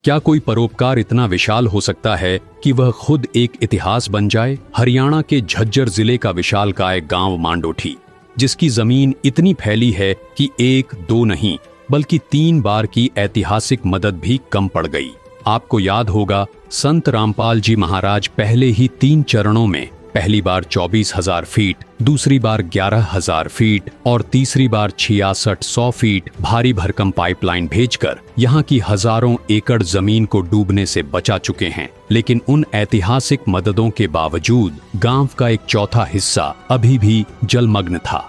क्या कोई परोपकार इतना विशाल हो सकता है कि वह खुद एक इतिहास बन जाए? हरियाणा के झज्जर जिले का विशालकाय गांव मांडोठी, जिसकी जमीन इतनी फैली है कि एक दो नहीं बल्कि 3 बार की ऐतिहासिक मदद भी कम पड़ गई। आपको याद होगा, संत रामपाल जी महाराज पहले ही 3 चरणों में, पहली बार 24,000 फीट, दूसरी बार 11,000 फीट और तीसरी बार 6600 फीट भारी भरकम पाइपलाइन भेजकर यहाँ की हजारों एकड़ जमीन को डूबने से बचा चुके हैं। लेकिन उन ऐतिहासिक मददों के बावजूद गांव का एक चौथा हिस्सा अभी भी जलमग्न था।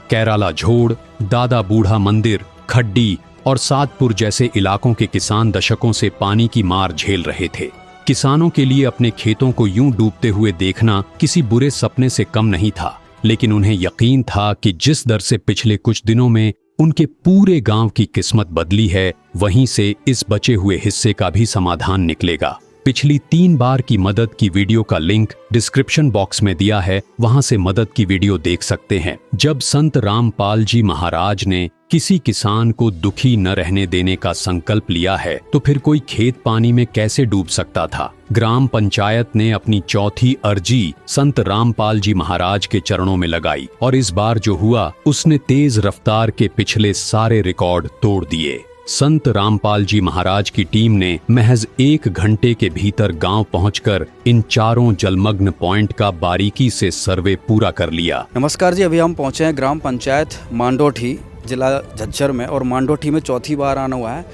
कैराला झोड़, दादा बूढ़ा मंदिर, खड्डी और सातपुर जैसे इलाकों के किसान दशकों से पानी की मार झेल रहे थे। किसानों के लिए अपने खेतों को यूं डूबते हुए देखना किसी बुरे सपने से कम नहीं था, लेकिन उन्हें यकीन था कि जिस दर से पिछले कुछ दिनों में उनके पूरे गांव की किस्मत बदली है, वहीं से इस बचे हुए हिस्से का भी समाधान निकलेगा। पिछली 3 बार की मदद की वीडियो का लिंक डिस्क्रिप्शन बॉक्स में दिया है, वहां से मदद की वीडियो देख सकते हैं। जब संत रामपाल जी महाराज ने किसी किसान को दुखी न रहने देने का संकल्प लिया है, तो फिर कोई खेत पानी में कैसे डूब सकता था? ग्राम पंचायत ने अपनी चौथी अर्जी संत रामपाल जी महाराज के चरणों में लगाई और इस बार जो हुआ उसने तेज रफ्तार के पिछले सारे रिकॉर्ड तोड़ दिए। संत रामपाल जी महाराज की टीम ने महज 1 घंटे के भीतर गांव पहुंचकर इन चारों जलमग्न पॉइंट का बारीकी से सर्वे पूरा कर लिया। नमस्कार जी, अभी हम पहुंचे हैं ग्राम पंचायत मांडोठी, जिला झज्जर में, और मांडोठी में चौथी बार आना हुआ है।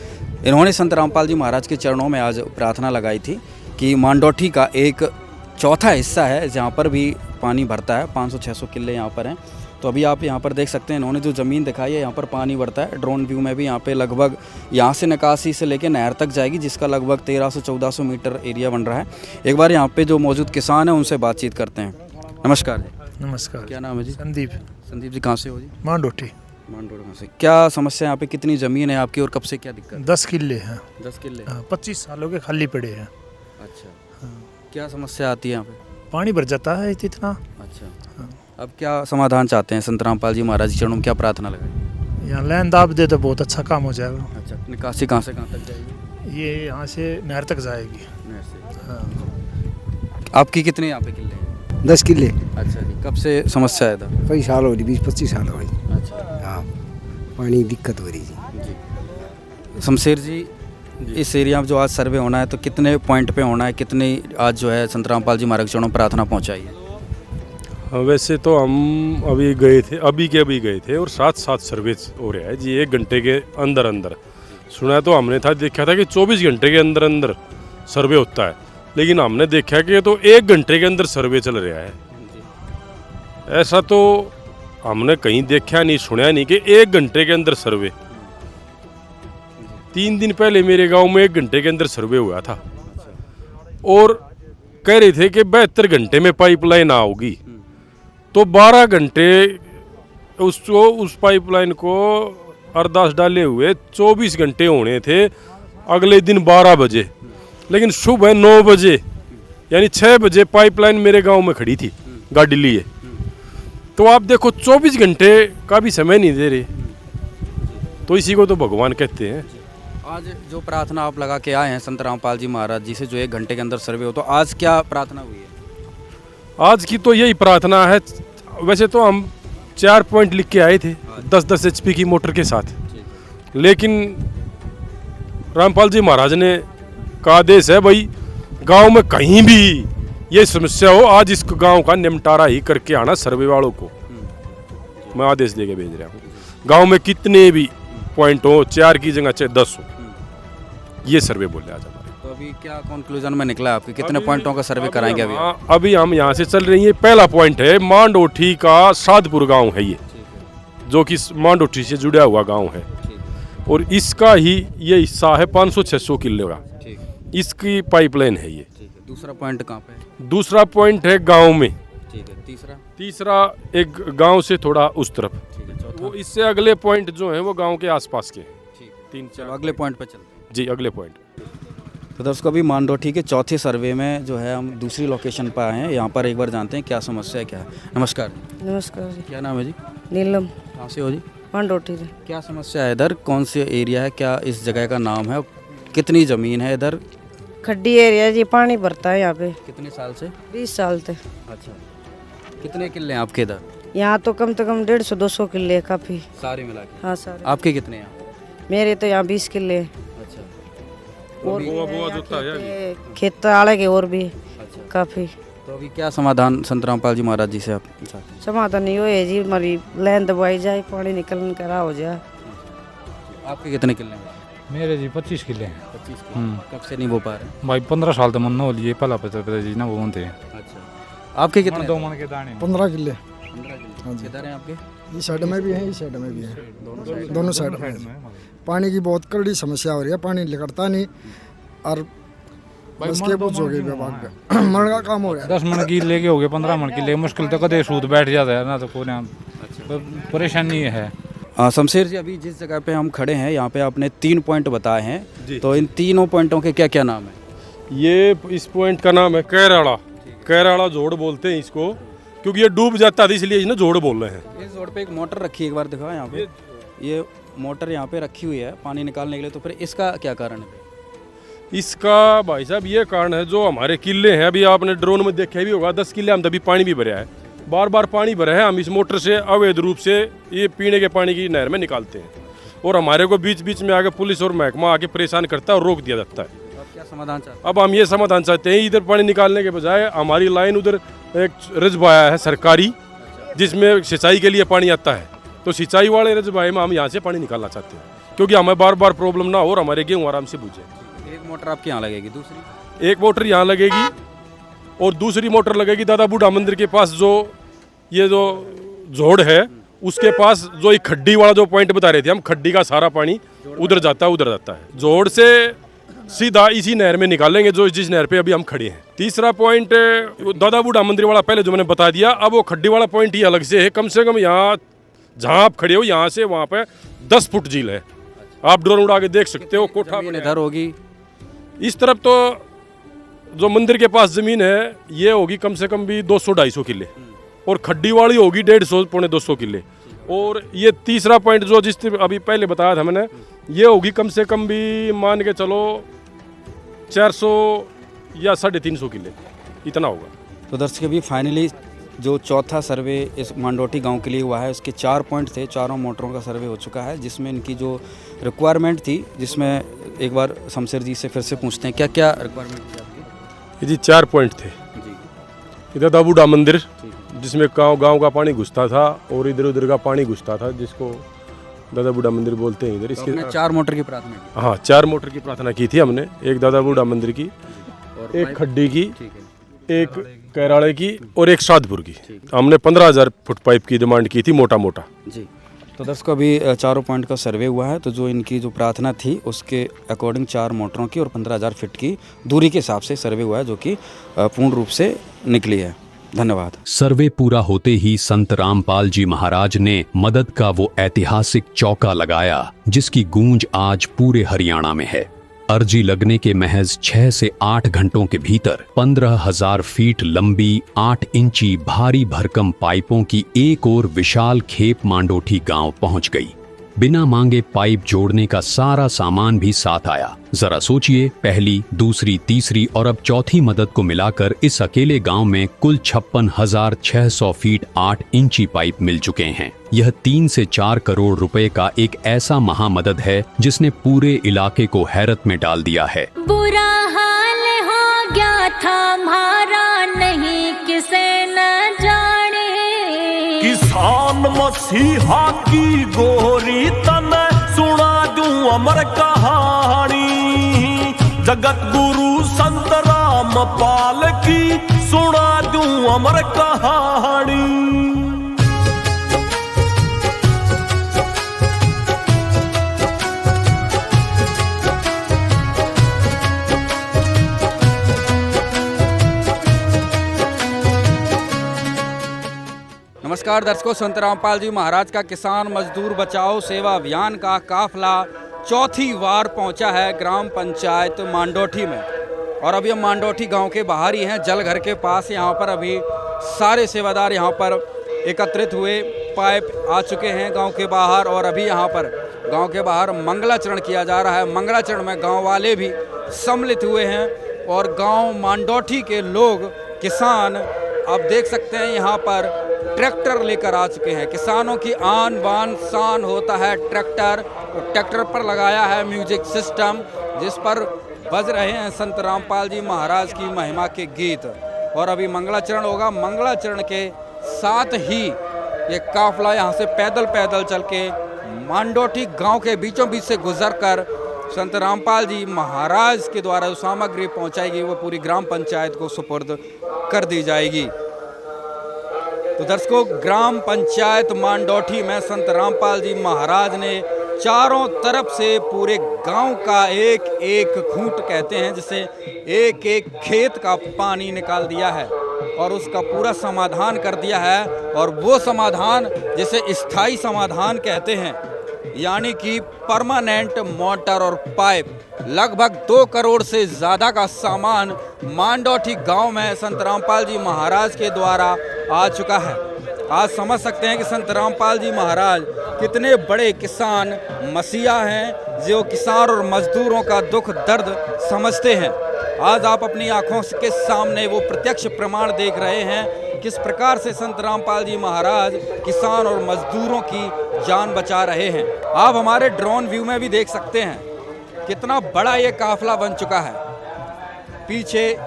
इन्होंने संत रामपाल जी महाराज के चरणों में आज प्रार्थना लगाई थी कि मांडोठी का एक चौथा हिस्सा है जहाँ पर भी पानी भरता है। 500-600 किले यहाँ पर हैं। तो अभी आप यहाँ पर देख सकते हैं, इन्होंने जो ज़मीन दिखाई है यहाँ पर पानी भरता है। ड्रोन व्यू में भी यहाँ पे लगभग यहाँ से निकासी से लेकर नहर तक जाएगी, जिसका लगभग 1300-1400 मीटर एरिया बन रहा है। एक बार यहाँ पे जो मौजूद किसान हैं उनसे बातचीत करते हैं। नमस्कार जी। नमस्कार। क्या नाम है जी? संदीप। संदीप जी, कहाँ से हो जी? मांडोठी। मांडोठी से। क्या समस्या यहाँ पे, कितनी ज़मीन है आपकी और कब से क्या दिक्कत? 10 किले हैं। 10 किले? 25 सालों के खाली पड़े हैं। अच्छा। क्या समस्या आती है यहाँ पे? पानी भर जाता है इतना। अच्छा। अब क्या समाधान चाहते हैं? संत रामपाल जी महाराज के चरणों में क्या प्रार्थना लगाई? यहाँ लैंड दाब दे तो बहुत अच्छा काम हो जाएगा। अच्छा। निकासी कहाँ से कहाँ तक जाएगी? ये यहाँ से नहर तक जाएगी। नहर से। हाँ। आपकी कितने यहाँ पे किले हैं? 10 किले। अच्छा जी। कब से समस्या है? कई साल हो रही, 20-25 साल हो रही। अच्छा। हाँ, पानी दिक्कत हो रही जी। शमशेर जी, इस एरिया में जो आज सर्वे होना है तो कितने पॉइंट पे होना है? कितने आज जो है संत रामपाल जी महाराज के चरणों में प्रार्थना पहुँचाई है? वैसे तो हम अभी गए थे और साथ सर्वे हो रहा है जी। 1 घंटे के अंदर सुना तो हमने देखा था कि 24 घंटे के अंदर सर्वे होता है, लेकिन हमने देखा कि तो 1 घंटे के अंदर सर्वे चल रहा है। ऐसा तो हमने कहीं देखा नहीं, सुना नहीं कि 1 घंटे के अंदर सर्वे। 3 दिन पहले मेरे गांव में 1 घंटे के अंदर सर्वे हुआ था और कह रहे थे कि 72 घंटे में पाइपलाइन आओगी। तो 12 घंटे उस पाइपलाइन को अरदास डाले हुए 24 घंटे होने थे, अगले दिन 12 बजे, लेकिन सुबह 9 बजे यानी 6 बजे पाइपलाइन मेरे गांव में खड़ी थी गाड़ी लिए। तो आप देखो 24 घंटे का भी समय नहीं दे रहे, तो इसी को तो भगवान कहते हैं। आज जो प्रार्थना आप लगा के आए हैं संत रामपाल जी महाराज जी से, जो 1 घंटे के अंदर सर्वे हो, तो आज क्या प्रार्थना हुई है? आज की तो यही प्रार्थना है। वैसे तो हम 4 पॉइंट लिख के आए थे 10-10 HP की मोटर के साथ, लेकिन रामपाल जी महाराज ने का आदेश है भाई, गांव में कहीं भी ये समस्या हो, आज इस गांव का निपटारा ही करके आना। सर्वे वालों को मैं आदेश देके भेज रहा हूँ। गांव में कितने भी पॉइंट हो, 4 की जगह चाहे 10 हो, ये सर्वे बोले आज हमारे। तो अभी क्या कंक्लूजन में निकला आपके? कितने पॉइंटों का सर्वे कराएंगे अभी? अभी हम यहाँ से चल रही है। पहला पॉइंट है मांडोठी का सातपुर गांव है, ये जो कि मांडोठी से जुड़ा हुआ गांव है और इसका ही ये हिस्सा है 500-600 किले का, इसकी पाइपलाइन है ये। दूसरा पॉइंट कहाँ पे है? दूसरा पॉइंट है गांव में। ठीक है। तीसरा एक गांव से थोड़ा उस तरफ। वो इससे अगले पॉइंट जो है वो गांव के आसपास के हैं। 3-4 अगले पॉइंट पे चलते हैं जी। अगले पॉइंट। तो दर्शकों, अभी मांडोठी के चौथे सर्वे में जो है हम दूसरी लोकेशन पर आए हैं। यहाँ पर एक बार जानते हैं क्या समस्या है, क्या है। नमस्कार। नमस्कार जी। क्या नाम है जी? नीलम। कहाँ से हो जी? मांडोठी से। क्या समस्या है इधर? कौन से एरिया है? क्या इस जगह का नाम है? कितनी ज़मीन है इधर? खड्डी एरिया जी, पानी भरता है यहाँ पे कितने साल से? 20 साल से। अच्छा, कितने किले हैं आपके इधर? यहाँ तो कम से कम 150-200 किले है, काफ़ी। सारे मिला के? हाँ सर, आपके कितने हैं? मेरे तो यहाँ 20 किले हैं। अच्छा, और बुआ बुआ जोता है खेत आड़े के और भी अच्छा। काफ़ी। तो अभी क्या समाधान संत रामपाल जी महाराज जी से आप चाहते हैं? समाधान नहीं हुए जी, हमारी लाइन दबाई जाए, पानी निकलने का राह हो जाए। आपके कितने किले हैं? मेरे जी 25 किले हैं। 25 किले। कब से नहीं बो पा रहे? भाई 15 साल तो मन हो लिए पहला पता जी ना वो बनते हैं। अच्छा, आपके कितने? 2 मन के दाने 15 किले 15 किले। किधर हैं आपके? इस साइड में भी है, इस साइड में भी है, दोनों साइड में। पानी की बहुत कड़ी समस्या हो रही है, पानी निकलता नहीं और उसके बुझ हो गई विभाग पे मरण का काम हो रहा है। 10 मन की लेके हो गए, 15 मन की ले मुश्किल तो कदे सूद बैठ जाता है ना, तो कोई ना परेशानी है। शमशेर जी, अभी जिस जगह पे हम खड़े हैं यहाँ पे आपने 3 पॉइंट बताए हैं, तो इन तीनों पॉइंटों के क्या क्या नाम है? ये इस पॉइंट का नाम है कैराड़ा। कैराड़ा जोड़ बोलते हैं इसको, क्योंकि ये डूब जाता था इसलिए इसने जोड़ बोल रहे हैं। इस रोड पे एक मोटर रखी है, एक बार दिखाओ यहाँ पे। ये मोटर यहाँ पे रखी हुई है पानी निकालने के लिए, तो फिर इसका क्या कारण है? इसका भाई साहब ये कारण है, जो हमारे किले हैं, अभी आपने ड्रोन में देखा भी होगा, 10 किले हम तभी पानी भी भरा है, बार बार पानी भरा है। हम इस मोटर से अवैध रूप से ये पीने के पानी की नहर में निकालते हैं, और हमारे को बीच बीच में आके पुलिस और महकमा आके परेशान करता है और रोक दिया जाता है। अब क्या समाधान चाहते हैं? अब हम ये समाधान चाहते हैं, इधर पानी निकालने के बजाय हमारी लाइन उधर एक रजबाया है सरकारी, जिसमें सिंचाई के लिए पानी आता है, तो सिंचाई वाले रजबाए में हम यहाँ से पानी निकालना चाहते हैं, क्योंकि हमें बार बार प्रॉब्लम ना हो और हमारे गेहूँ आराम से बूझे। एक मोटर आपके यहाँ लगेगी, दूसरी? एक मोटर यहाँ लगेगी और दूसरी मोटर लगेगी दादा बूढ़ा मंदिर के पास, जो ये जो जोड़ है उसके पास, जो एक खड्डी वाला जो पॉइंट बता रहे थे हम, खड्डी का सारा पानी उधर जाता है। जोड़ से सीधा इसी नहर में निकालेंगे, जो जिस नहर पे अभी हम खड़े हैं। तीसरा पॉइंट दादा बूढ़ा मंदिर वाला पहले जो मैंने बता दिया, अब वो खड्डी वाला पॉइंट ही अलग से है। कम से कम यहाँ जहाँ आप खड़े हो यहाँ से वहाँ पे 10 फुट झील है, आप ड्रोन उड़ा के देख सकते हो। कोठा इधर होगी, इस तरफ तो जो मंदिर के पास जमीन है ये होगी कम से कम भी 200-250 किले, और खड्डी वाली होगी 150-200 किले। और ये तीसरा पॉइंट जो जिस अभी पहले बताया था मैंने, ये होगी कम से कम भी मान के चलो 400 या 350 किले, इतना होगा। तो दर्शक अभी फाइनली जो चौथा सर्वे इस मांडोठी गांव के लिए हुआ है, उसके 4 पॉइंट थे, चारों मोटरों का सर्वे हो चुका है, जिसमें इनकी जो रिक्वायरमेंट थी, जिसमें एक बार शमशेर जी से फिर से पूछते हैं क्या क्या रिक्वायरमेंट थी आपकी? जी 4 पॉइंट थे। जी, इधर दादा बूढ़ा मंदिर, जिसमें गांव का पानी घुसता था और इधर उधर का पानी घुसता था, जिसको दादा बूढ़ा मंदिर बोलते हैं इधर। इसके 4 मोटर की प्रार्थना की? हाँ, 4 मोटर की प्रार्थना की थी हमने, एक दादा बूढ़ा मंदिर की, एक खड्डी की, एक कैराड़े की और एक साधपुर की। हमने 15,000 फुट पाइप की डिमांड की थी, मोटा मोटा। जी, तो दर्शकों अभी चारों पॉइंट का सर्वे हुआ है, तो जो इनकी जो प्रार्थना थी उसके अकॉर्डिंग 4 मोटरों की और 15,000 फीट की दूरी के हिसाब से सर्वे हुआ है, जो कि पूर्ण रूप से निकली है। धन्यवाद। सर्वे पूरा होते ही संत रामपाल जी महाराज ने मदद का वो ऐतिहासिक चौका लगाया, जिसकी गूंज आज पूरे हरियाणा में है। अर्जी लगने के महज 6 से 8 घंटों के भीतर 15,000 फीट लंबी 8 इंची भारी भरकम पाइपों की एक और विशाल खेप मांडोठी गांव पहुंच गई। बिना मांगे पाइप जोड़ने का सारा सामान भी साथ आया। जरा सोचिए, पहली, दूसरी, तीसरी और अब चौथी मदद को मिलाकर इस अकेले गांव में कुल 56,600 फीट 8 इंची पाइप मिल चुके हैं। यह 3 से 4 करोड़ रुपए का एक ऐसा महामदद है जिसने पूरे इलाके को हैरत में डाल दिया है। बुरा हाल हो गया था हमारा, नहीं किसे न जाने। किसान मसीहा की गोरी तन सुना दूं अमर कहानी, जगत गुरु संत रामपाल की सुना दूं अमर कहानी। नमस्कार दर्शकों, संत रामपाल जी महाराज का किसान मजदूर बचाओ सेवा अभियान का काफिला चौथी बार पहुंचा है ग्राम पंचायत मांडोठी में, और अभी हम मांडोठी गांव के बाहर ही हैं, जल घर के पास। यहां पर अभी सारे सेवादार यहां पर एकत्रित हुए, पाइप आ चुके हैं गांव के बाहर, और अभी यहां पर गांव के बाहर मंगलाचरण किया जा रहा है। मंगलाचरण में गांव वाले भी सम्मिलित हुए हैं और गांव मांडोठी के लोग, किसान, आप देख सकते हैं यहाँ पर ट्रैक्टर लेकर आ चुके हैं। किसानों की आन बान शान होता है ट्रैक्टर। ट्रैक्टर पर लगाया है म्यूजिक सिस्टम, जिस पर बज रहे हैं संत रामपाल जी महाराज की महिमा के गीत। और अभी मंगलाचरण होगा। मंगलाचरण के साथ ही ये काफिला यहाँ से पैदल पैदल चल के मांडोठी गांव के बीचों बीच से गुजरकर संत रामपाल जी महाराज के द्वारा जो सामग्री पहुंचाएगी वो पूरी ग्राम पंचायत को सुपुर्द कर दी जाएगी। तो दर्शकों, ग्राम पंचायत मांडोठी में संत रामपाल जी महाराज ने चारों तरफ से पूरे गांव का एक एक खूंट कहते हैं, जिसे एक एक खेत का पानी निकाल दिया है और उसका पूरा समाधान कर दिया है। और वो समाधान जिसे स्थायी समाधान कहते हैं, यानी कि परमानेंट मोटर और पाइप। लगभग 2 करोड़ से ज़्यादा का सामान मांडोठी गांव में संत रामपाल जी महाराज के द्वारा आ चुका है। आज समझ सकते हैं कि संत रामपाल जी महाराज कितने बड़े किसान मसीहा हैं, जो किसान और मजदूरों का दुख दर्द समझते हैं। आज आप अपनी आंखों के सामने वो प्रत्यक्ष प्रमाण देख रहे हैं, किस प्रकार से संत रामपाल जी महाराज किसान और मजदूरों की जान बचा रहे हैं। आप हमारे ड्रोन व्यू में भी देख सकते हैं कितना बड़ा ये काफिला बन चुका है। पीछे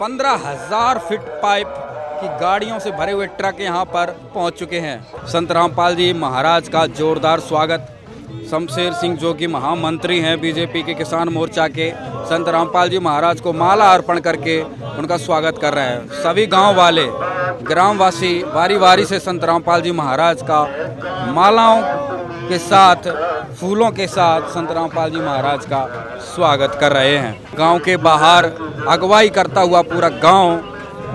15,000 फीट पाइप की गाड़ियों से भरे हुए ट्रक यहाँ पर पहुँच चुके हैं। संत रामपाल जी महाराज का जोरदार स्वागत शमशेर सिंह, जो कि महामंत्री हैं बीजेपी के किसान मोर्चा के, संत रामपाल जी महाराज को माला अर्पण करके उनका स्वागत कर रहे हैं। सभी गांव वाले, ग्रामवासी बारी बारी से संत रामपाल जी महाराज का मालाओं के साथ, फूलों के साथ संत रामपाल जी महाराज का स्वागत कर रहे हैं। गांव के बाहर अगुवाई करता हुआ पूरा गांव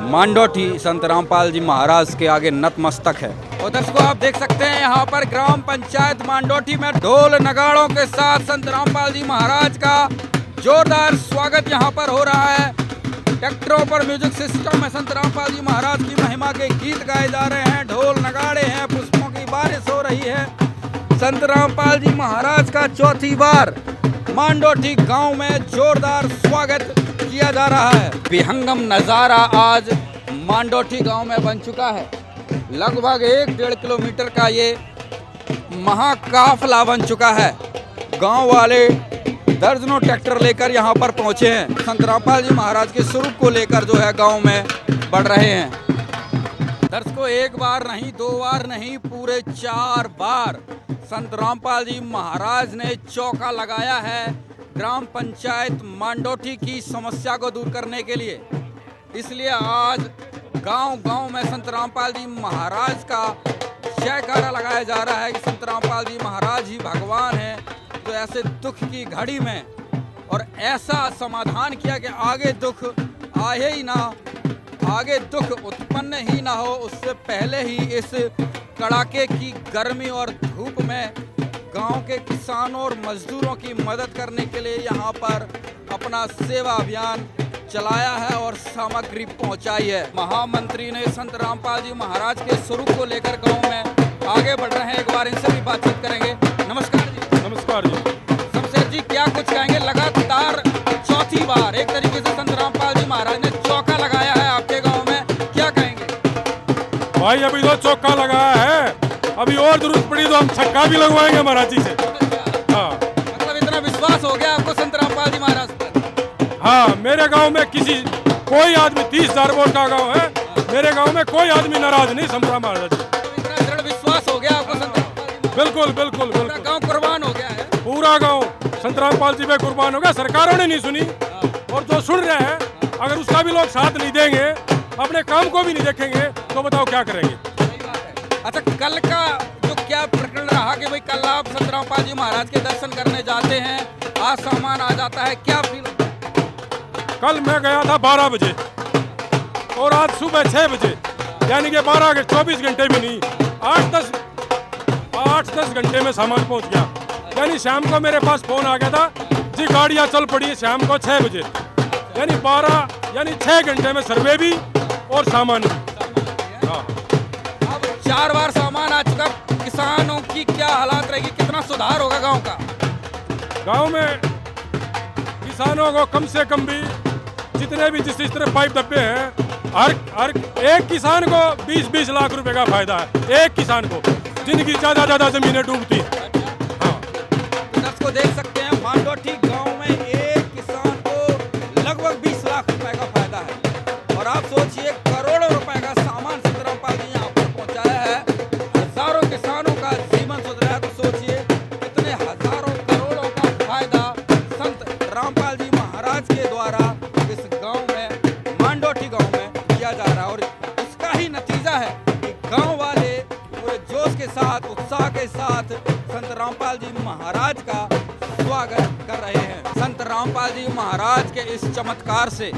मांडोठी संत रामपाल जी महाराज के आगे नतमस्तक है। और दर्शकों, आप देख सकते हैं यहाँ पर ग्राम पंचायत मांडोठी में ढोल नगाड़ों के साथ संत रामपाल जी महाराज का जोरदार स्वागत यहाँ पर हो रहा है। ट्रैक्टरों पर म्यूजिक सिस्टम में संत रामपाल जी महाराज की महिमा के गीत गाए जा रहे हैं, ढोल नगाड़े हैं, पुष्पों की बारिश हो रही है। संत रामपाल जी महाराज का चौथी बार मांडोठी गांव में जोरदार स्वागत किया जा रहा है। विहंगम नज़ारा आज मांडोठी गांव में बन चुका है। लगभग 1-1.5 किलोमीटर का ये महाकाफिला बन चुका है। गांव वाले दर्जनों ट्रैक्टर लेकर यहां पर पहुंचे हैं। संत रामपाल जी महाराज के स्वरूप को लेकर जो है गांव में बढ़ रहे हैं। दर्शकों, 1 बार नहीं, 2 बार नहीं, पूरे 4 बार संत रामपाल जी महाराज ने चौका लगाया है ग्राम पंचायत मांडोठी की समस्या को दूर करने के लिए। इसलिए आज गांव-गांव में संत रामपाल जी महाराज का जयकारा लगाया जा रहा है कि संत रामपाल जी महाराज ही भगवान हैं, तो ऐसे दुख की घड़ी में और ऐसा समाधान किया कि आगे दुख आए ही ना, आगे दुख उत्पन्न ही ना हो, उससे पहले ही इस कड़ाके की गर्मी और धूप में गांव के किसानों और मजदूरों की मदद करने के लिए यहाँ पर अपना सेवा अभियान चलाया है और सामग्री पहुँचाई है। महामंत्री ने संत रामपाल जी महाराज के स्वरूप को लेकर गांव में आगे बढ़ रहे हैं। एक बार इनसे भी बातचीत करेंगे। नमस्कार जी। नमस्कार जी। शमशेर जी, क्या कुछ कहेंगे? लगातार चौथी बार एक तरीके से संत रामपाल जी महाराज ने चौका लगाया है आपके गाँव में, क्या कहेंगे? भाई अभी तो चौका लगाया है, अभी और जरूरत पड़ी तो हम छक्का भी लगवाएंगे महाराज जी से। हाँ, मतलब इतना विश्वास हो गया आपको संत रामपाल जी महाराज पर? हाँ, मेरे गांव में कोई आदमी 30,000 वोट का गांव है, मेरे गांव में कोई आदमी नाराज नहीं संत राम महाराज जी। तो इतना दृढ़ विश्वास हो गया आपको संत रामपाल जी? बिल्कुल बिल्कुल पूरा बिल्कुल। गांव कुर्बान हो गया है। पूरा गांव संत रामपाल जी पे कुर्बान हो गया। सरकारों ने नहीं सुनी और जो सुन रहे हैं, अगर उसका भी लोग साथ नहीं देंगे, अपने काम को भी नहीं देखेंगे, तो बताओ क्या करेंगे। अच्छा, कल का जो क्या प्रकरण रहा कि भाई कल आप संत रामपाल जी महाराज के दर्शन करने जाते हैं, आज सामान आ जाता है, क्या फील? कल मैं गया था 12 बजे और आज सुबह 6 बजे, यानी कि 24 घंटे भी नहीं, 8-10 घंटे में सामान पहुंच गया। यानी शाम को मेरे पास फोन आ गया था जी, गाड़ियां चल पड़ी है शाम को 6 बजे, यानी 6 घंटे में सर्वे भी और सामान भी। हाँ, अब 4 बार सामान आ चुका। किसानों की क्या हालात रहेगी, कितना सुधार होगा गांव का? गांव में किसानों को कम से कम भी जितने भी जिस तरह पाइप दब्बे हैं, हर एक किसान को 20-20 लाख रुपए का फायदा है, एक किसान को, जिनकी ज्यादा जमीनें डूबती हैं। हाँ, दर्शकों देख सकते हैं मांडोठी गांव में एक किसान को लगभग 20 लाख रुपए का फायदा है। और आप सोचिए करोड़ों रुपए का सामान संत रामपाल जी यहाँ पर पहुँचाया है, हजारों किसानों का जीवन सुधरा है। तो सोचिए कितने हजारों करोड़ों का फायदा संत रामपाल जी महाराज के द्वारा इस गांव में, मांडोठी गांव में किया जा रहा है। और इसका ही नतीजा है कि गांव वाले पूरे जोश के साथ, उत्साह के साथ संत रामपाल जी महाराज का स्वागत कर रहे हैं। संत रामपाल जी महाराज के इस चमत्कार से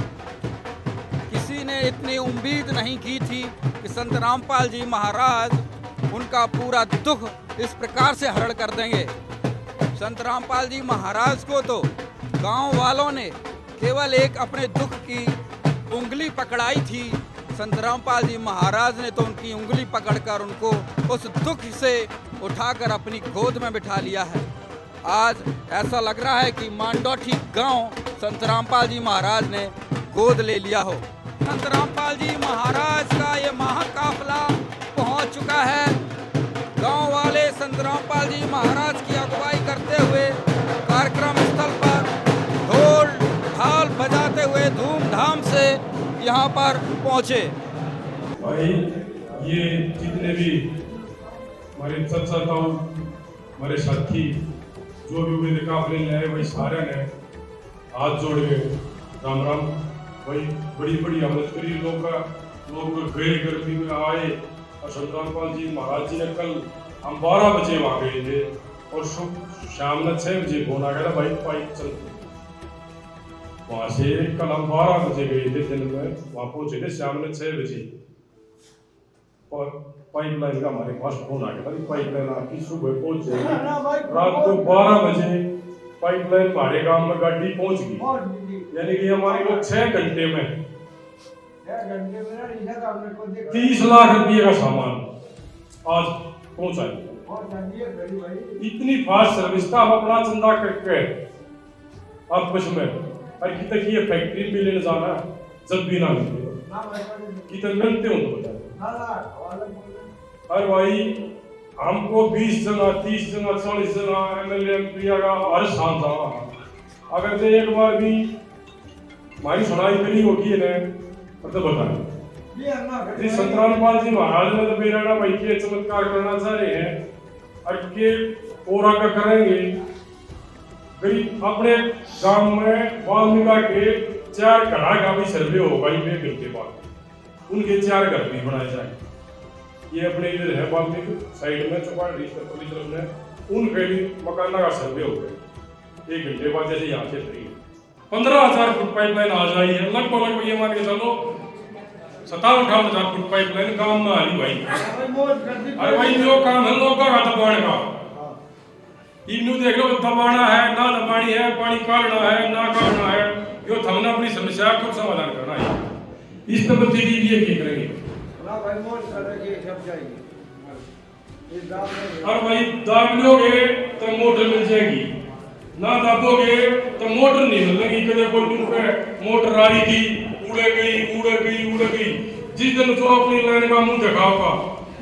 किसी ने इतनी उम्मीद नहीं की थी कि संत रामपाल जी महाराज उनका पूरा दुख इस प्रकार से हरण कर देंगे। संत रामपाल जी महाराज को तो गांव वालों ने केवल एक अपने दुख की उंगली पकड़ाई थी, संत रामपाल जी महाराज ने तो उनकी उंगली पकड़कर उनको उस दुख से उठाकर अपनी गोद में बिठा लिया है। आज ऐसा लग रहा है कि मांडोठी गांव संत रामपाल जी महाराज ने गोद ले लिया हो। संत रामपाल जी महाराज का ये महाकाफला पहुंच चुका है। गांव वाले संत रामपाल जी महाराज की अगुवाई करते हुए कार्यक्रम स्थल पर ढोल ढाल बजाते हुए धूमधाम से यहाँ पर पहुँचे। भाई ये जितने भी हमारे सत्संग, हमारे साथी जो भी मेरे काफिले में आए, वही सारे ने हाथ जोड़ के राम राम। वही बड़ी बड़ी आमद करी लोग गए गर्मी में आए। और संत रामपाल जी महाराज जी ने कल हम 12 बजे वहाँ गए थे और शाम ने 6 बजे फोन आ गया भाई पाइप चल। वहाँ से कल हम 12 बजे गए थे, दिन में वहाँ पहुँचे थे शाम ने 6 बजे। और पाइपलाइन का हमारे पास फोन आ गया था, पाइपलाइन आपकी सुबह पहुँच जाएगी। रात को 12 बजे पाइपलाइन हमारे गांव में गाड़ी पहुँच गई, यानी कि हमारे को 6 घंटे में 30 लाख रुपये का सामान आज पहुँचा। इतनी फास्ट सर्विस था, हम अपना चंदा करके आपस में और कितने की ये फैक्ट्री भी लेने जाना जब भी ना मिलते कितने मिलते हो तो बताए। और भाई हमको 20 जगह 30 जगह 40 जगह MLA MP का हर साल जाना। अगर से एक बार भी हमारी सुनाई करी होगी है तो बताएं। संत रामपाल जी महाराज ने तो बेराना भाई के चमत्कार करना चाह रहे हैं और के और आगे करेंगे। गरीब अपने गांव में वाल्मीका के 4 घड़ा का भी सर्वे होगा 1 घंटे बाद, उनके 4 घर भी बनाए जाए। ये अपने इधर है वाल्मीकि साइड में चौपाटी तरफ में, उनके भी मकाना का सर्वे हो गया 1 घंटे बाद। जैसे यहाँ से 15,000 फुट पाइपलाइन आ जाई है, लगभग ये मान के चलो 57-58,000 फुट पाइपलाइन काम में आ रही भाई। अरे भाई जो काम है लोगों का दबाने का, इन्हों देख लो दबाना है ना दबानी है, पानी काटना है ना काटना है, यो थमना अपनी समस्या को समाधान करना है। इस नंबर की ये करेंगे। और भाई दाब लोगे तो मोटर मिल जाएगी, ना दाबोगे तो मोटर नहीं मिलेगी। कदे कोई मोटर आई थी उड़ गई। जिस दिन जो अपनी लाइन का मुंह दिखाओगा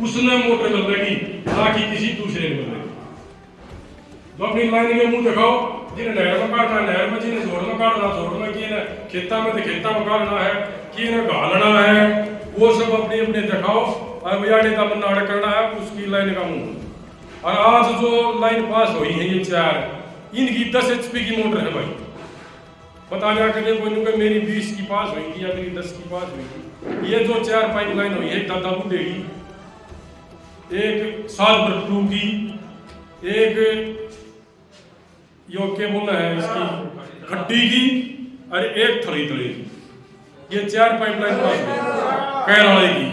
उसने मोटर मिलेगी, ना कि किसी दूसरे ने मिलेगी। जो अपनी लाइन के मुंह दिखाओ, जिन्हें नहर में काटना नहर में, जिन्हें जोड़ में काटना जोड़ में, किए खेता में तो खेता में काटना है, किए घालना है, वो सब अपने अपने दिखाओ। और भैया का बंदा करना है उसकी लाइन का मुंह। और आज जो लाइन पास हुई है ये 4, इनकी 10 HP की मोटर है भाई। पता जा कर कोई मेरी 20 की पास हुई थी या मेरी 10 की पास हुई थी। ये जो 4 पाइपलाइन हुई है दादा बुढ़ेगी, एक 7/2 की, एक यो के बोलना है इसकी खड्डी की और एक थली की। ये 4 पाइपलाइन पास हुई कैराले की,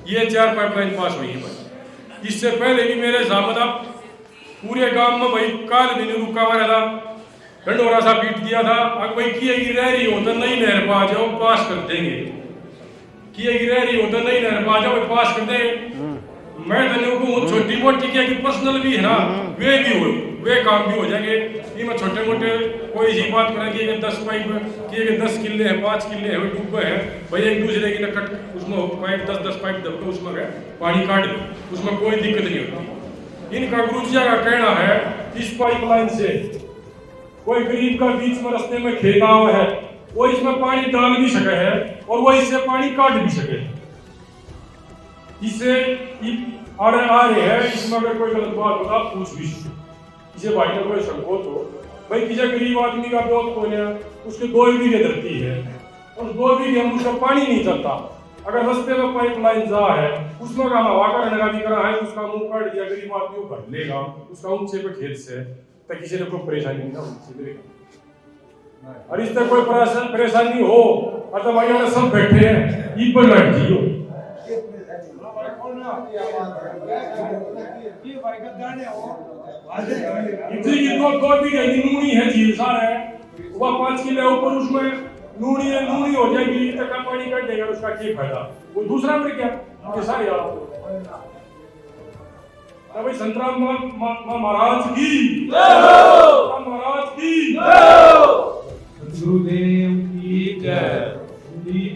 ये 4 पाइपलाइन पास हुई है भाई। इससे पहले भी मेरे सामने पूरे गांव में भाई काल भी नहीं रुका हुआ था, ढंडोरा सा पीट दिया था। अगर भाई किएगी रह रही हो तो नहीं नहर पा जाओ पास कर देंगे, किएगी रह रही हो तो नहीं नहर पा जाओ पास कर देंगे। मैं धनियों को छोटी मोटी क्या की पर्सनल भी है ना, वे भी हो, वे काम भी हो जाएंगे। ये मैं छोटे मोटे कोई सी बात करें कि 10 पाइप कि 10 किले हैं, 5 किले हैं, डूबे हैं, भाई एक दूसरे की नकट उसमें पाइप 10 पाइप दब के उसमें पानी काट दो, उसमें कोई दिक्कत नहीं होती। इनका गुरुजिया का कहना है इस पाइपलाइन से कोई गरीब का बीच में रास्ते में खेत हुआ है, वो इसमें पानी डाल भी सके है और वो इससे पानी काट भी सके। इससे आ रहे हैं, इसमें अगर कोई गलत बात होता पूछ भी इसे भाई ने कोई संकोच हो, भाई किसी गरीब आदमी का बहुत कोई है, उसके 2 बीघे धरती है और 2 बीघे में उसका पानी नहीं चलता, अगर रास्ते में पाइपलाइन जा है उसमें का हवा का रहने का भी करा है, उसका मुंह काट दिया, गरीब आदमी को भर लेगा उसका ऊंचे पे खेत से, तो किसी ने कोई परेशानी नहीं ना। और इस तरह कोई परेशानी हो तो भाई सब बैठे हैं ई पर बैठ जियो। इतनी दो बीघे की नूनी है, झील सार है, वह 5 किले ऊपर उसमें नूनी हो जाएगी, तक का पानी कट जाएगा, उसका क्या फायदा, वो दूसरा पर क्या ये सारे भाई संतराम महाराज की महाराज की सदगुरुदेव की जय,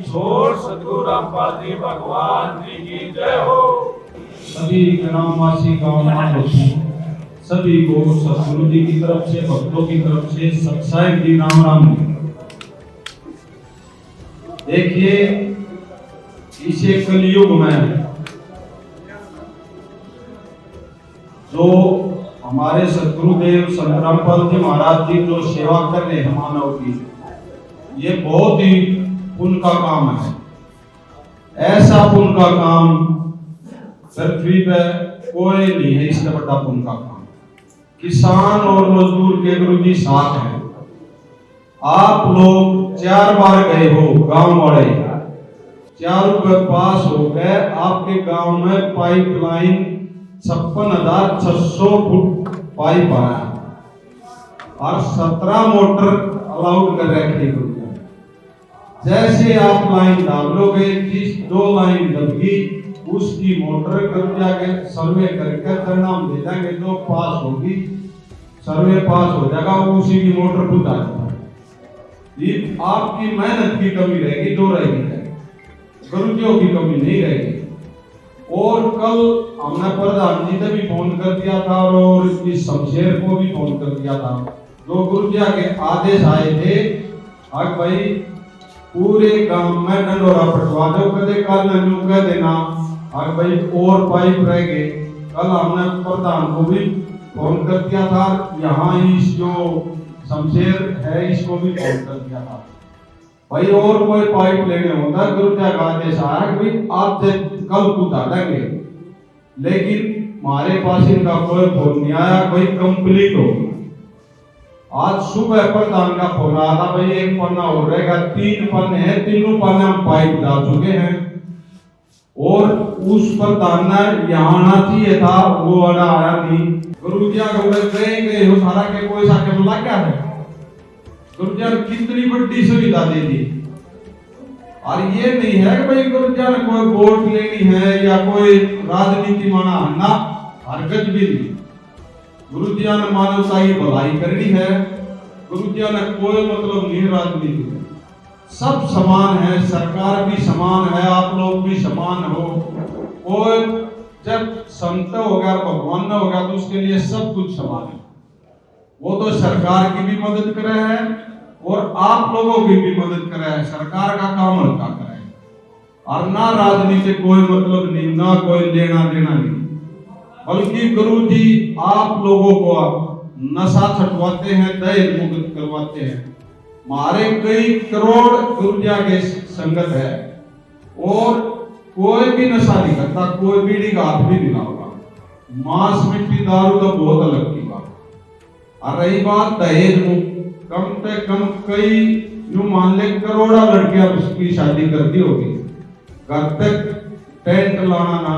छोड़ सदगुरु रामपाल जी भगवान जी की जय हो। सभी ग्रामवासी गाँव मांडोठी सभी को सदगुरु जी की तरफ से, भक्तों की तरफ से सत्साई जी राम राम जी। देखिए इसे कलयुग में जो हमारे सदगुरुदेव संत रामपाल जी महाराज जी जो सेवा कर रहे हैं मानव की, ये बहुत ही पुण्य का काम है। ऐसा पुण्य का काम पृथ्वी पे कोई नहीं है, इससे बड़ा पुण्य का काम। किसान और मजदूर के गुरु जी साथ हैं। आप लोग 4 बार गए हो, गांव वाले चारों के पास हो गए, आपके गांव में पाइपलाइन 56,600 फुट पाइप आया और 17 मोटर अलाउड कर रखे गुरु। जैसे आप लाइन डालोगे, जिस 2 लाइन दबगी उसकी मोटर कर जाके सर्वे करके परिणाम दे देंगे, जो पास होगी सर्वे पास हो जाएगा, उसी की मोटर खुद आ जाएगा। ये आपकी मेहनत की कमी रहेगी, जो रहेगी गुरुजियों की कमी नहीं रहेगी। और कल हमने प्रधान जी ने भी फोन कर दिया था और इस शमशेर को भी फोन कर दिया था, जो गुरुजिया के आदेश आए थे आज भाई पूरे गांव में डंडोरा पटवा दो, कदे कल नू कह देना आज भाई और पाइप रह गए। कल हमने प्रधान को भी फोन कर दिया था, यहाँ इस जो शमशेर है इसको भी फोन कर दिया था भाई, और कोई पाइप लेने होता है गुरुजिया का आदेश आया कि भाई आप कल कुदा देंगे, लेकिन हमारे पास इनका कोई फोन नहीं आया, भाई कंप्लीट हो। आज सुबह प्रधान का फोन आया था, भाई 1 पन्ना हो रहेगा, 3 पन्ने हैं, तीनों पन्ने हम पाइप डाल चुके हैं। और उस प्रधान ने यहाँ आना चाहिए था, वो आया नहीं। गुरुजिया गए हो सारा के कोई साके मिला क्या है, गुरुजिया ने कितनी बड़ी सुविधा दे दी। और ये नहीं है कि भाई गुरुजिया ने कोई वोट लेनी है या कोई राजनीति माना ना, हरकत भी नहीं। गुरुजिया ने मानवता की भलाई करनी है, गुरुजिया ने कोई मतलब नहीं राजनीति में, सब समान है, सरकार भी समान है, आप लोग भी समान हो। कोई जब संत हो गया, भगवान हो गया, तो उसके लिए सब कुछ समान है। वो तो सरकार की भी मदद कर रहे हैं और आप लोगों की भी मदद कर रहे हैं, सरकार का काम हल्का कर रहे हैं। और ना राजनीति कोई मतलब नहीं, ना कोई लेना देना नहीं, बल्कि गुरु जी आप लोगों को नशा छटवाते हैं, दहेज मुक्त करवाते हैं। हमारे कई करोड़ गुरुजिया के संगत है और कोई भी नशा नहीं करता, कोई बीड़ी का हाथ भी नहीं लगाता। मांस मिट्टी दारू तो बहुत अलग की बात। और रही बात दहेज मुक्त, कम से कम कई यूं मान ले करोड़ा लड़कियां उसकी शादी कर दी होगी, घर तक टेंट लाना ना,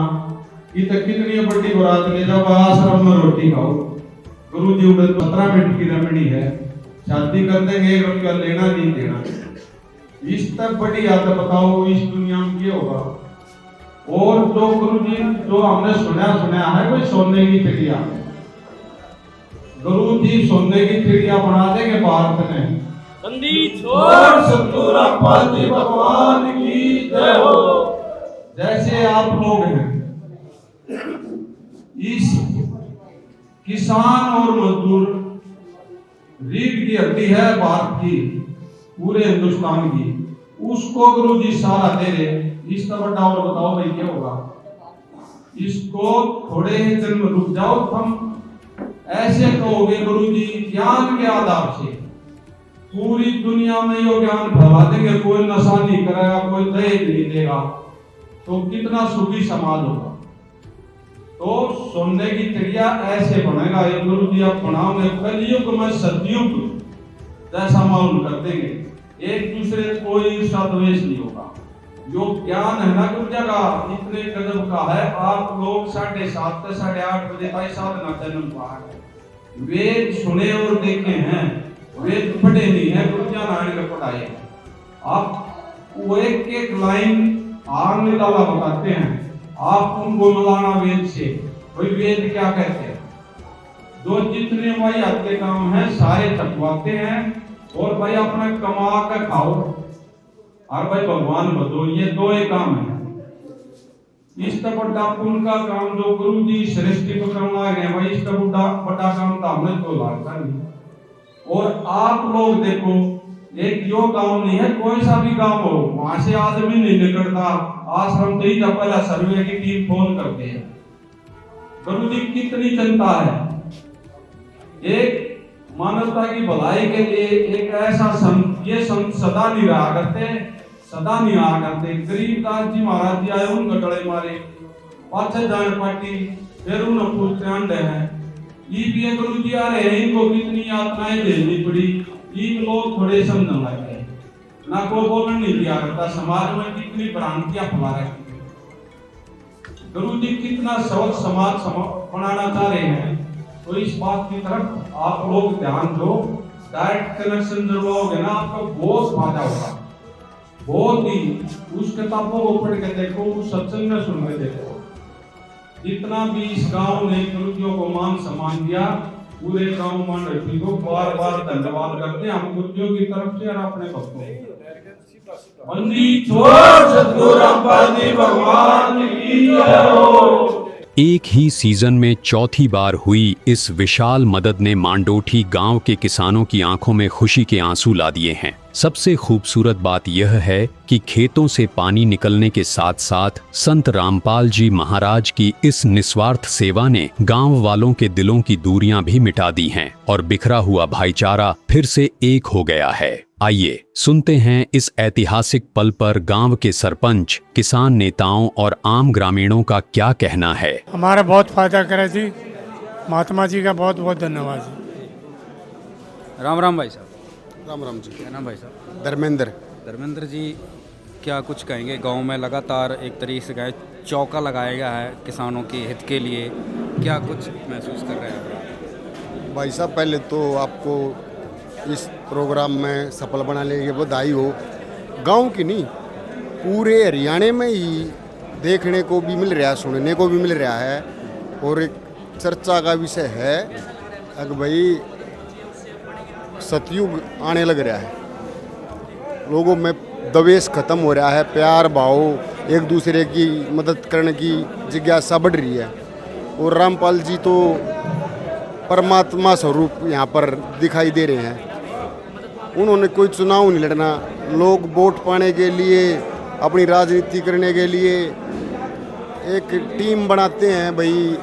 ये तक कितनी बड़ी बारात ले जाओ, आश्रम में रोटी खाओ। गुरु जी उधर 15 मिनट की रमणी है, शादी कर देंगे, 1 रुपया लेना नहीं देना। इस तक बड़ी याद बताओ इस दुनिया में क्या होगा। और जो गुरु जी जो हमने सुना है कोई सोने की चिड़िया, गुरु जी सोने की चिड़िया बना देंगे भारत में। और सतगुरु रामपाल जी भगवान की जय हो। जैसे आप लोग हैं, इस किसान और मजदूर रीढ़ की हड्डी है भारत की, पूरे हिंदुस्तान की, उसको गुरु जी सहारा दे रहे। इस तरह बड़ा और बताओ भाई क्या होगा। इसको थोड़े ही दिन में रुक जाओ, तुम ऐसे कहोगे गुरु जी ज्ञान के आधार से पूरी दुनिया में यो ज्ञान फैला देंगे, कोई नशा नहीं करेगा, कोई दहेज नहीं देगा, तो कितना सुखी समाज होगा। तो सोने की चिड़िया ऐसे बनेगा ये गुरु जी आप बनाओगे, कलयुग में सतयुग जैसा मालूम कर देंगे, एक दूसरे कोई ईर्ष्या द्वेष नहीं होगा। जो ज्ञान है ना गुरु जगह इतने गजब का है, आप लोग 7:30 से 8:30 बजे तक साधना चैनल पर वेद सुने और देखे हैं, वेद पढ़े नहीं है, गुरु जी नारायण का पढ़ाए। आप वो एक लाइन आग निकाला बताते हैं, आप उनको मिलाना वेद से, भाई वेद क्या कहते हैं। जो जितने भाई आपके काम है सारे थकवाते हैं, और भाई अपना कमा कर खाओ और भाई भगवान बदो, ये दो ही काम है। इस बड़ा पुण्य का काम जो गुरु जी सृष्टि को करना गए भाई, इसका बड़ा काम तो हमने तो लागता नहीं। और आप लोग देखो, एक यो गांव नहीं है, कोई सा भी गांव हो, वहां से आदमी नहीं निकलता, आश्रम तो ही पहला सर्वे की टीम फोन करते हैं। गुरु जी कितनी चिंता है, एक मानवता की भलाई के लिए एक ऐसा संत, ये संत सदा नहीं रहा करते, सदा नहीं आ करते। गरीबदास जी महाराज जी आए, उन गटड़े मारे, पाछे जान पाटी, फिर उन पूछते अंडे हैं। ये भी गुरु जी आ रहे हैं, इनको कितनी यातनाएं झेलनी पड़ी, ये लोग थोड़े समझने लग गए, ना को बोलने नहीं दिया करता, समाज में कितनी भ्रांतियां फैला रखी है। गुरु जी कितना सर्वोच्च समाज बनाना चाह रहे हैं, तो इस बात की तरफ आप लोग ध्यान दो। डायरेक्ट कनेक्शन जुड़वाओगे ना, आपको बहुत फायदा होगा, बहुत ही। उस किताबों को पढ़ के देखो, उस सत्संग में सुन के देखो, जितना भी इस गांव ने गुरुजियों को मान सम्मान दिया, पूरे गांव मांडोठी को बार बार धन्यवाद करते हैं हम गुरुजियों की तरफ से और अपने भक्तों सतगुरु रामपाल जी भगवान की जय हो। एक ही सीजन में चौथी बार हुई इस विशाल मदद ने मांडोठी गांव के किसानों की आंखों में खुशी के आंसू ला दिए हैं। सबसे खूबसूरत बात यह है कि खेतों से पानी निकलने के साथ साथ संत रामपाल जी महाराज की इस निस्वार्थ सेवा ने गांव वालों के दिलों की दूरियां भी मिटा दी हैं और बिखरा हुआ भाईचारा फिर से एक हो गया है। आइए सुनते हैं इस ऐतिहासिक पल पर गांव के सरपंच, किसान नेताओं और आम ग्रामीणों का क्या कहना है। हमारा बहुत फायदा करे जी, महात्मा जी का बहुत बहुत धन्यवाद जी। राम राम भाई साहब। राम राम जी। क्या नाम भाई साहब? धर्मेंद्र जी, क्या कुछ कहेंगे? गांव में लगातार एक तरीके से चौका लगाया गया है किसानों के हित के लिए, क्या कुछ महसूस कर रहे हैं भाई साहब? पहले तो आपको इस प्रोग्राम में सफल बनाने के बधाई हो। गांव की नहीं, पूरे हरियाणा में ही देखने को भी मिल रहा है, सुनने को भी मिल रहा है, और एक चर्चा का विषय है कि भाई सतयुग आने लग रहा है, लोगों में द्वेष खत्म हो रहा है, प्यार भाव, एक दूसरे की मदद करने की जिज्ञासा बढ़ रही है। और रामपाल जी तो परमात्मा स्वरूप यहाँ पर दिखाई दे रहे हैं। उन्होंने कोई चुनाव नहीं लड़ना, लोग वोट पाने के लिए, अपनी राजनीति करने के लिए एक टीम बनाते हैं, भाई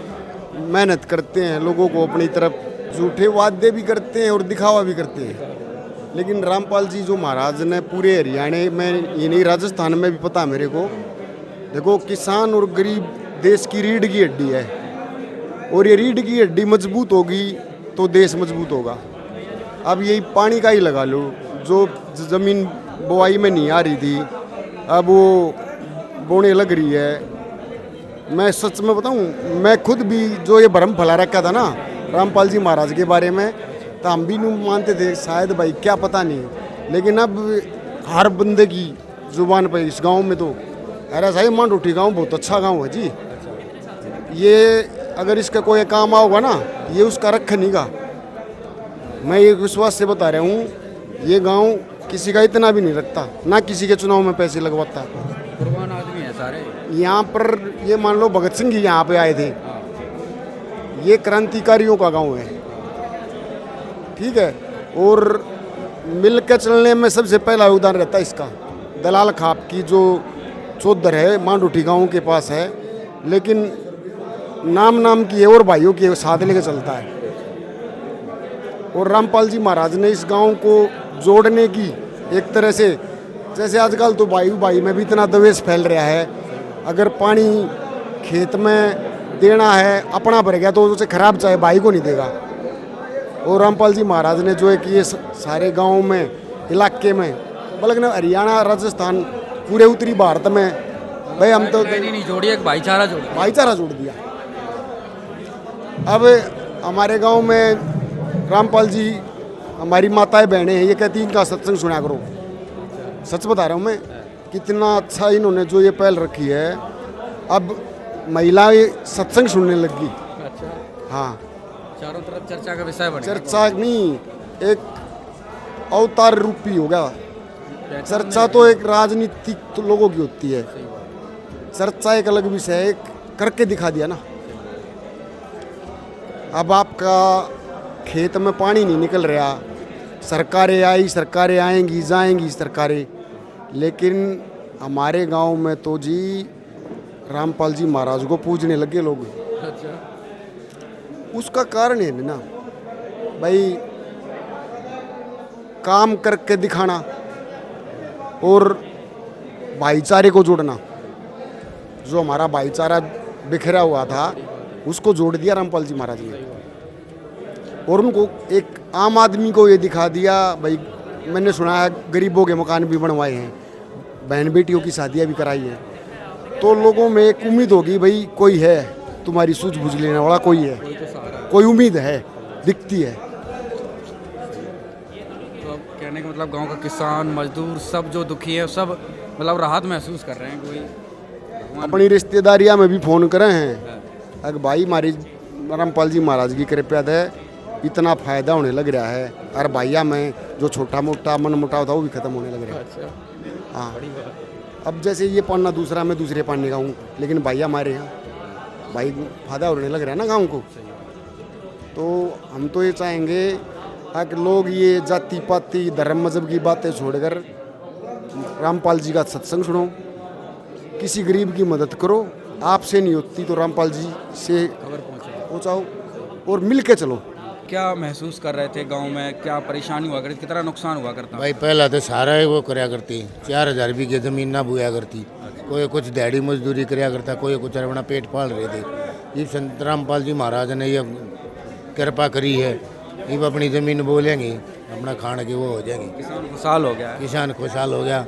मेहनत करते हैं, लोगों को अपनी तरफ झूठे वादे भी करते हैं और दिखावा भी करते हैं। लेकिन रामपाल जी जो महाराज ने पूरे हरियाणा में, ये नहीं राजस्थान में भी पता मेरे को, देखो किसान और गरीब देश की रीढ़ की हड्डी है, और ये रीढ़ की हड्डी मजबूत होगी तो देश मजबूत होगा। अब यही पानी का ही लगा लो, जो ज़मीन बुआई में नहीं आ रही थी अब वो बोने लग रही है। मैं सच में बताऊं, मैं खुद भी जो ये भ्रम फैला रखा था ना रामपाल जी महाराज के बारे में, तो हम भी नहीं मानते थे, शायद भाई क्या पता नहीं। लेकिन अब हर बंदे की जुबान पर इस गांव में तो अरे साहब मांडोठी गांव बहुत अच्छा गांव है जी। ये अगर इसका कोई काम आओगा ना, ये उसका रख नहीं का। मैं ये विश्वास से बता रहा हूँ, ये गांव किसी का इतना भी नहीं रखता, ना किसी के चुनाव में पैसे लगवाता। कुर्बान आदमी है सारे यहाँ पर। ये मान लो भगत सिंह जी यहाँ पे आए थे। ये क्रांतिकारियों का गांव है, ठीक है। और मिल के चलने में सबसे पहला योगदान रहता है इसका। दलाल खाप की जो चौधर है मांडोठी गांव के पास है, लेकिन नाम की है और भाइयों के साथ लेके चलता है। और रामपाल जी महाराज ने इस गांव को जोड़ने की एक तरह से, जैसे आजकल तो भाई में भी इतना द्वेष फैल रहा है। अगर पानी खेत में देना है, अपना भर गया तो उसे खराब चाहे भाई को नहीं देगा। और रामपाल जी महाराज ने जो है कि ये सारे गाँव में, इलाके में, बल्कि हरियाणा, राजस्थान, पूरे उत्तरी भारत में, भाई हम तो नहीं जोड़ी, एक भाईचारा जोड़ दिया। अब हमारे गांव में रामपाल जी, हमारी माताएं बहनें हैं, ये कहती हैं इनका सत्संग सुना करो। सच बता रहा हूँ मैं, कितना अच्छा इन्होंने जो ये पहल रखी है। अब महिलाएं सत्संग सुनने लग गई। हाँ, चारों तरफ चर्चा का विषय बन गया। चर्चा नहीं, एक अवतार रूपी हो गया। चर्चा तो एक राजनीतिक तो लोगों की होती है, चर्चा एक अलग विषय है, एक करके दिखा दिया ना। अब आपका खेत में पानी नहीं निकल रहा, सरकारें आई, सरकारें आएंगी जाएंगी सरकारें, लेकिन हमारे गांव में तो जी रामपाल जी महाराज को पूजने लगे लोग। उसका कारण है ना भाई, काम करके दिखाना और भाईचारे को जोड़ना। जो हमारा भाईचारा बिखरा हुआ था उसको जोड़ दिया रामपाल जी महाराज ने। और उनको एक आम आदमी को ये दिखा दिया, भाई मैंने सुना है गरीबों के मकान भी बनवाए हैं, बहन बेटियों की शादियां भी कराई हैं, तो लोगों में एक उम्मीद होगी भाई कोई है, तुम्हारी सूझबूझ लेने वाला कोई है, कोई उम्मीद है, दिखती है। तो अब कहने का मतलब गांव का किसान, मजदूर, सब जो दुखी है, सब मतलब राहत महसूस कर रहे हैं। कोई अपनी रिश्तेदारियां में भी फ़ोन करे हैं, अगर भाई हमारी रामपाल जी महाराज की कृपा है इतना फ़ायदा होने लग रहा है। और भैया में जो छोटा मोटा मन मुटाव था वो भी ख़त्म होने लग रहा है। हाँ, अब जैसे ये पढ़ना दूसरा, मैं दूसरे पढ़ने का हूँ, लेकिन भैया हमारे यहाँ भाई फ़ायदा होने लग रहा है ना गाँव को। तो हम तो ये चाहेंगे कि लोग ये जाति पाति धर्म मजहब की बातें छोड़कर रामपाल जी का सत्संग सुनो, किसी गरीब की मदद करो। आपसे नहीं होती तो रामपाल जी से खबर पहुँचाओ और मिल के चलो। क्या महसूस कर रहे थे गांव में, क्या परेशानी हुआ करती, कितना नुकसान हुआ करता? भाई पहला तो सारा ही वो कराया करती, 4000 बीघे जमीन ना बुया करती, कोई कुछ दिहाड़ी मजदूरी कराया करता, कोई कुछ अपना पेट पाल रहे थे। ये संत रामपाल जी महाराज ने ये कृपा करी है, ये अपनी ज़मीन बोलेंगे, अपना खाने के वो हो जाएंगे। किसान खुशहाल हो गया, किसान खुशहाल हो गया,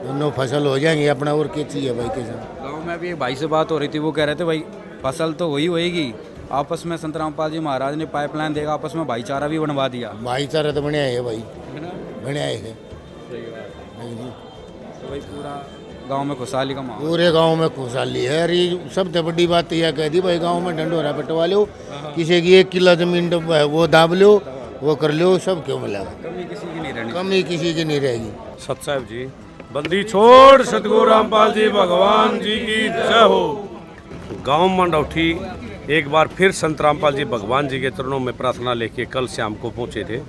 दोनों फसल हो जाएंगे अपना। और क्या चाहिए भाई किसान? गाँव में भी एक भाई से बात हो रही थी, वो कह रहे थे भाई फसल तो वही होएगी, आपस में संत रामपाल जी महाराज ने पाइपलाइन देगा, आपस में भाईचारा भी बनवा दिया। भाईचारा तो बढ़िया है भाई, बढ़िया है। तो भाई पूरा गांव में खुशहाली का माहौल, पूरे गांव में खुशहाली है। अरे सबसे बड़ी बात तो यह कह दी भाई, गांव में ढंडोरा पिटवा लो, किसी की 1 किला जमीन वो दाब लो, वो कर लो, सब क्यों मिलेगा, कमी किसी की नहीं रहनी, कमी किसी की नहीं रहेगी। सत साहब जी, बंदी छोड़ सतगुरु रामपाल जी भगवान जी की जय हो। गांव मांडोठी एक बार फिर संत रामपाल जी भगवान जी के चरणों में प्रार्थना लेके कल शाम को पहुंचे थे।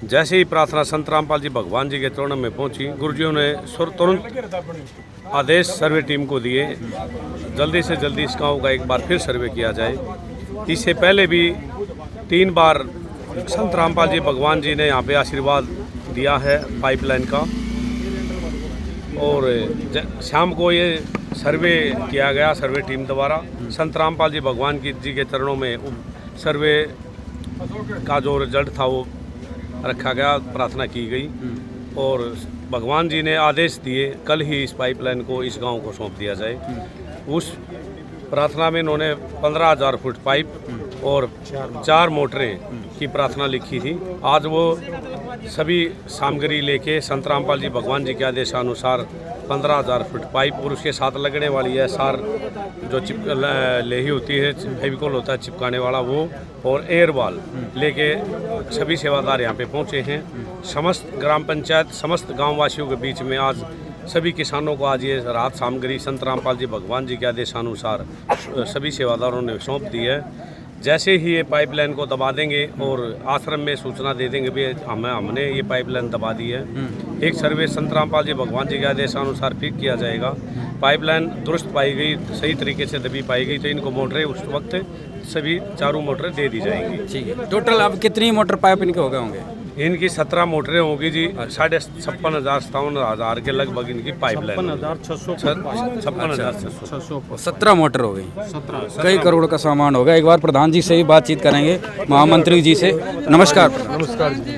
जैसे ही प्रार्थना संत रामपाल जी भगवान जी के चरणों में पहुंची, गुरुजियों ने तुरंत आदेश सर्वे टीम को दिए, जल्दी से जल्दी इस गांव का एक बार फिर सर्वे किया जाए। इससे पहले भी 3 बार संत रामपाल जी भगवान जी ने यहाँ पे आशीर्वाद दिया है पाइपलाइन का, और शाम को ये सर्वे किया गया सर्वे टीम द्वारा। संत रामपाल जी भगवान जी के चरणों में सर्वे का जो रिजल्ट था वो रखा गया, प्रार्थना की गई, और भगवान जी ने आदेश दिए कल ही इस पाइपलाइन को इस गांव को सौंप दिया जाए। उस प्रार्थना में इन्होंने 15,000 फुट पाइप और 4 मोटरें की प्रार्थना लिखी थी। आज वो सभी सामग्री लेके संत रामपाल जी भगवान जी के आदेशानुसार 15,000 फुट पाइप और उसके साथ लगने वाली है सार जो लेही होती है, फेविकोल होता है चिपकाने वाला वो, और एयर वॉल लेके सभी सेवादार यहाँ पे पहुँचे हैं। समस्त ग्राम पंचायत, समस्त गाँव वासियों के बीच में आज सभी किसानों को आज ये राहत सामग्री संत रामपाल जी भगवान जी के आदेशानुसार सभी सेवादारों ने सौंप दी है। जैसे ही ये पाइपलाइन को दबा देंगे और आश्रम में सूचना दे देंगे भी हमने ये पाइपलाइन दबा दी है, एक सर्वे संत रामपाल जी भगवान जी के आदेशानुसार फिर किया जाएगा। पाइपलाइन दुरुस्त पाई गई, सही तरीके से दबी पाई गई तो इनको मोटरें उस वक्त सभी 4 मोटरें दे दी जाएंगी। ठीक है, टोटल अब कितनी मोटर पाइप इनके हो गए होंगे? इनकी 17 मोटरें होंगी जी। 56,000-57,000 के लगभग इनकी पाइपलाइन। 56,600 17 मोटर हो गई, कई करोड़ का सामान होगा। एक बार प्रधान जी से ही बातचीत करेंगे, महामंत्री जी से। नमस्कार। नमस्कार जी।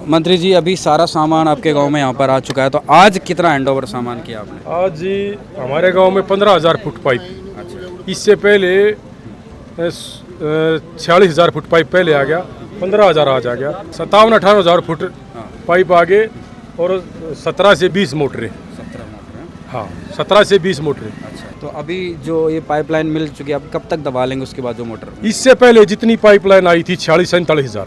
मंत्री जी, अभी सारा सामान आपके गांव में यहाँ पर आ चुका है, तो आज कितना हैंडओवर सामान किया आपने? आज जी हमारे गांव में 15,000 फुट पाइप, इससे पहले 46,000 फुट पाइप पहले आ गया, 15,000 आज आ गया, 57-58,000 फुट पाइप आगे और 17 से 20 मोटरें। 17 मोटर, हाँ 17 से 20 मोटरें। अच्छा, तो अभी जो ये पाइपलाइन मिल चुकी है, अब कब तक दबा लेंगे उसके बाद जो मोटर? इससे पहले जितनी पाइपलाइन आई थी 46-47,000,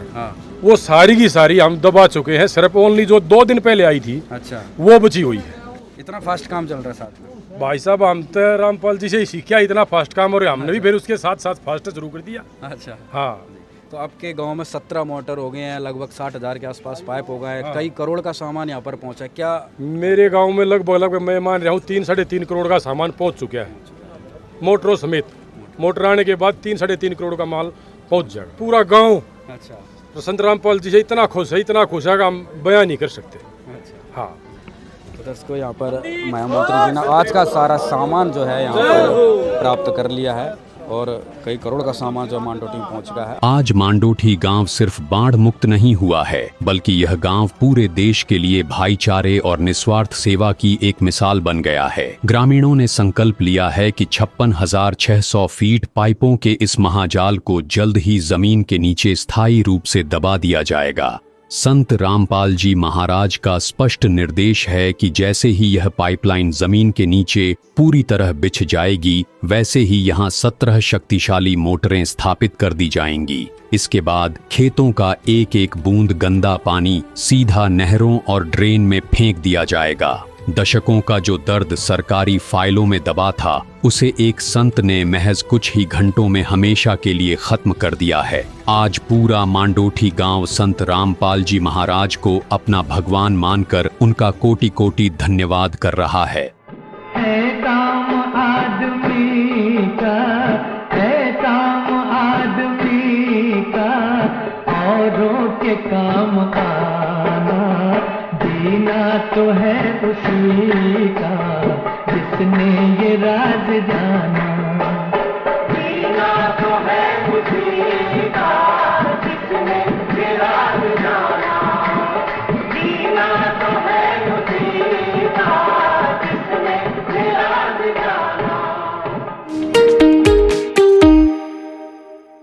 वो सारी की सारी हम दबा चुके हैं। सिर्फ ओनली जो 2 दिन पहले आई थी, अच्छा, वो बची हुई है। इतना फास्ट काम चल रहा है साथ में? भाई साहब, हम तो रामपाल जी से ही सीखा इतना फास्ट काम, और हमने भी फिर उसके साथ साथ फास्ट शुरू कर दिया। अच्छा, हाँ। तो आपके गांव में 17 मोटर हो गए हैं, लगभग 60,000 के आसपास पाइप हो गए हैं, कई करोड़ का सामान यहाँ पर पहुँचा है। क्या मेरे गांव में लगभग मैं मान रहा हूँ 3-3.5 करोड़ का सामान पहुँच चुका है, मोटरों समेत। मोटर आने के बाद 3-3.5 करोड़ का माल पहुँच जाएगा पूरा गाँव। अच्छा, तो संत रामपाल जी से इतना खुश है कि हम बयान नहीं कर सकते। अच्छा, हाँ। तो दोस्तों, यहाँ पर महामंत्री जी ने आज का सारा सामान जो है यहाँ पर प्राप्त कर लिया है, और कई करोड़ का सामान जो मांडोठी में पहुंच गया है। आज मांडोठी गांव सिर्फ बाढ़ मुक्त नहीं हुआ है, बल्कि यह गांव पूरे देश के लिए भाईचारे और निस्वार्थ सेवा की एक मिसाल बन गया है। ग्रामीणों ने संकल्प लिया है कि 56,600 फीट पाइपों के इस महाजाल को जल्द ही जमीन के नीचे स्थायी रूप से दबा दिया जाएगा। संत रामपाल जी महाराज का स्पष्ट निर्देश है कि जैसे ही यह पाइपलाइन जमीन के नीचे पूरी तरह बिछ जाएगी, वैसे ही यहाँ 17 शक्तिशाली मोटरें स्थापित कर दी जाएंगी। इसके बाद खेतों का एक एक बूंद गंदा पानी सीधा नहरों और ड्रेन में फेंक दिया जाएगा। दशकों का जो दर्द सरकारी फाइलों में दबा था, उसे एक संत ने महज कुछ ही घंटों में हमेशा के लिए खत्म कर दिया है। आज पूरा मांडोठी गांव संत रामपाल जी महाराज को अपना भगवान मानकर उनका कोटि कोटि धन्यवाद कर रहा है। काम आदमी का है, काम आदमी का औरों के काम आना, जीना तो है उसी का जिसने ये राज जाना।